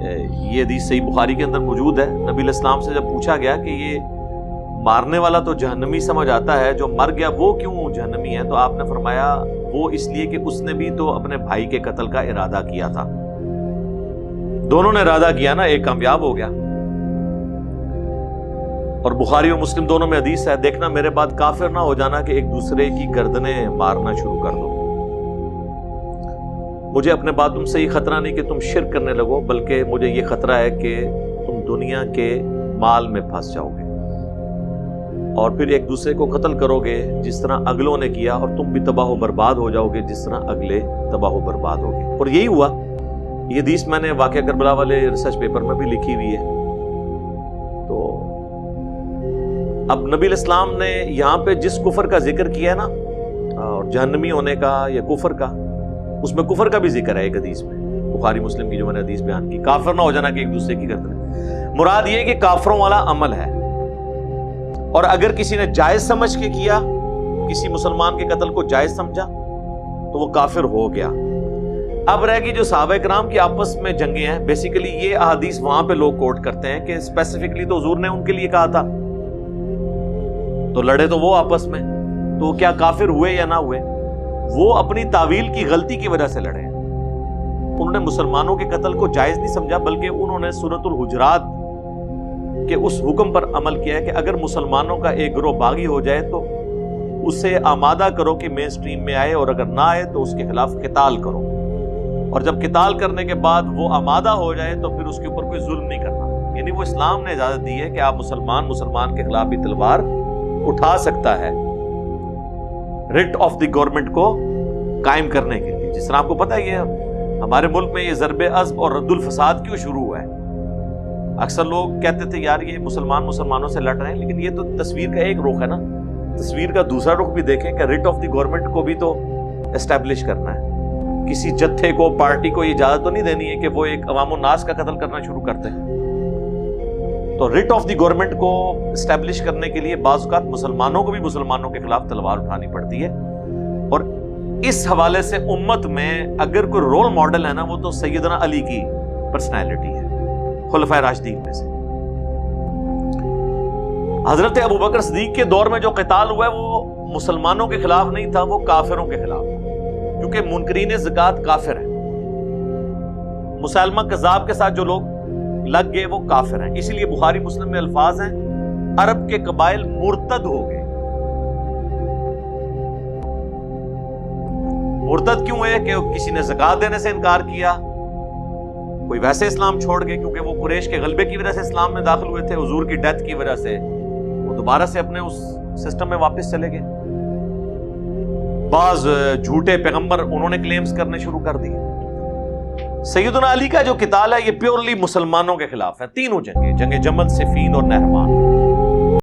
یہ حدیث صحیح بخاری کے اندر موجود ہے. نبی علیہ السلام سے جب پوچھا گیا کہ یہ مارنے والا تو جہنمی سمجھ آتا ہے، جو مر گیا وہ کیوں جہنمی ہے؟ تو آپ نے فرمایا وہ اس لیے کہ اس نے بھی تو اپنے بھائی کے قتل کا ارادہ کیا تھا. دونوں نے ارادہ کیا نا، ایک کامیاب ہو گیا. اور بخاری اور مسلم دونوں میں حدیث ہے، دیکھنا میرے بعد کافر نہ ہو جانا کہ ایک دوسرے کی گردنیں مارنا شروع کر دو. مجھے اپنے بعد تم سے یہ خطرہ نہیں کہ تم شرک کرنے لگو، بلکہ مجھے یہ خطرہ ہے کہ تم دنیا کے مال میں پھنس جاؤ گے اور پھر ایک دوسرے کو قتل کرو گے جس طرح اگلوں نے کیا، اور تم بھی تباہ و برباد ہو جاؤ گے جس طرح اگلے تباہ و برباد ہو گئے. اور یہی ہوا. یہ حدیث میں نے واقعہ کربلا والے ریسرچ پیپر میں بھی لکھی ہوئی ہے. تو اب نبی علیہ السلام نے یہاں پہ جس کفر کا ذکر کیا ہے نا، اور جہنمی ہونے کا یا کفر کا، اس میں کفر کا بھی ذکر ہے ایک حدیث میں، بخاری مسلم کی جو میں نے حدیث بیان کی. کافر نہ ہو جانا کہ ایک دوسرے کی گردن، مراد یہ کہ کافروں والا عمل ہے. اور اگر کسی نے جائز سمجھ کے کیا، کسی مسلمان کے قتل کو جائز سمجھا، تو وہ کافر ہو گیا. اب رہ گی جو صحابہ کرام کی آپس میں جنگیں ہیں. بیسیکلی یہ احادیث وہاں پہ لوگ کوٹ کرتے ہیں کہ اسپیسیفکلی تو حضور نے ان کے لیے کہا تھا، تو لڑے تو وہ آپس میں، تو کیا کافر ہوئے یا نہ ہوئے؟ وہ اپنی تعویل کی غلطی کی وجہ سے لڑے ہیں. انہوں نے مسلمانوں کے قتل کو جائز نہیں سمجھا، بلکہ انہوں نے سورۃ الحجرات کے اس حکم پر عمل کیا ہے کہ اگر مسلمانوں کا ایک گروہ باغی ہو جائے تو اسے آمادہ کرو کہ مین سٹریم میں آئے، اور اگر نہ آئے تو اس کے خلاف قتال کرو. اور جب قتال کرنے کے بعد وہ آمادہ ہو جائے تو پھر اس کے اوپر کوئی ظلم نہیں کرنا. یعنی وہ اسلام نے اجازت دی ہے کہ آپ مسلمان کے خلاف بھی تلوار اٹھا سکتا ہے، رٹ آف دی گورنمنٹ کو قائم کرنے کے لیے. جس طرح آپ کو پتہ ہی ہے ہمارے ملک میں یہ ضرب عصب اور رد الفساد کیوں شروع ہوا ہے. اکثر لوگ کہتے تھے یار یہ مسلمانوں سے لڑ رہے ہیں، لیکن یہ تو تصویر کا ایک رخ ہے نا. تصویر کا دوسرا رخ بھی دیکھیں کہ رٹ آف دی گورنمنٹ کو بھی تو اسٹیبلش کرنا ہے. کسی جتھے کو، پارٹی کو یہ اجازت تو نہیں دینی ہے کہ وہ ایک عوام الناس کا قتل کرنا شروع کرتے ہیں. تو رٹ آف دی گورنمنٹ کو اسٹیبلش کرنے کے لیے بعض اوقات مسلمانوں کو بھی مسلمانوں کے خلاف تلوار اٹھانی پڑتی ہے. اور اس حوالے سے امت میں اگر کوئی رول ماڈل ہے نا، وہ تو سیدنا علی کی پرسنالٹی ہے، خلفائے راشدین میں سے. حضرت ابوبکر صدیق کے دور میں جو قتال ہوا ہے وہ مسلمانوں کے خلاف نہیں تھا، وہ کافروں کے خلاف، کیونکہ منکرین زکوٰۃ کافر ہیں. مسلمہ کذاب کے ساتھ جو لوگ لگ گئے وہ کافر ہیں. اسی لیے بخاری مسلم میں الفاظ ہیں عرب کے قبائل مرتد ہو گئے. مرتد کیوں ہے؟ کہ کسی نے زکوٰۃ دینے سے انکار کیا، کوئی ویسے اسلام چھوڑ گئے کیونکہ وہ قریش کے غلبے کی وجہ سے اسلام میں داخل ہوئے تھے، حضور کی ڈیتھ کی وجہ سے وہ دوبارہ سے اپنے اس سسٹم میں واپس چلے گئے. بعض جھوٹے پیغمبر انہوں نے کلیمز کرنے شروع کر دیے. سیدنا علی کا جو قتال ہے یہ پیورلی مسلمانوں کے خلاف ہے. تینوں جنگیں، جنگ جمل، صفین اور نہروان.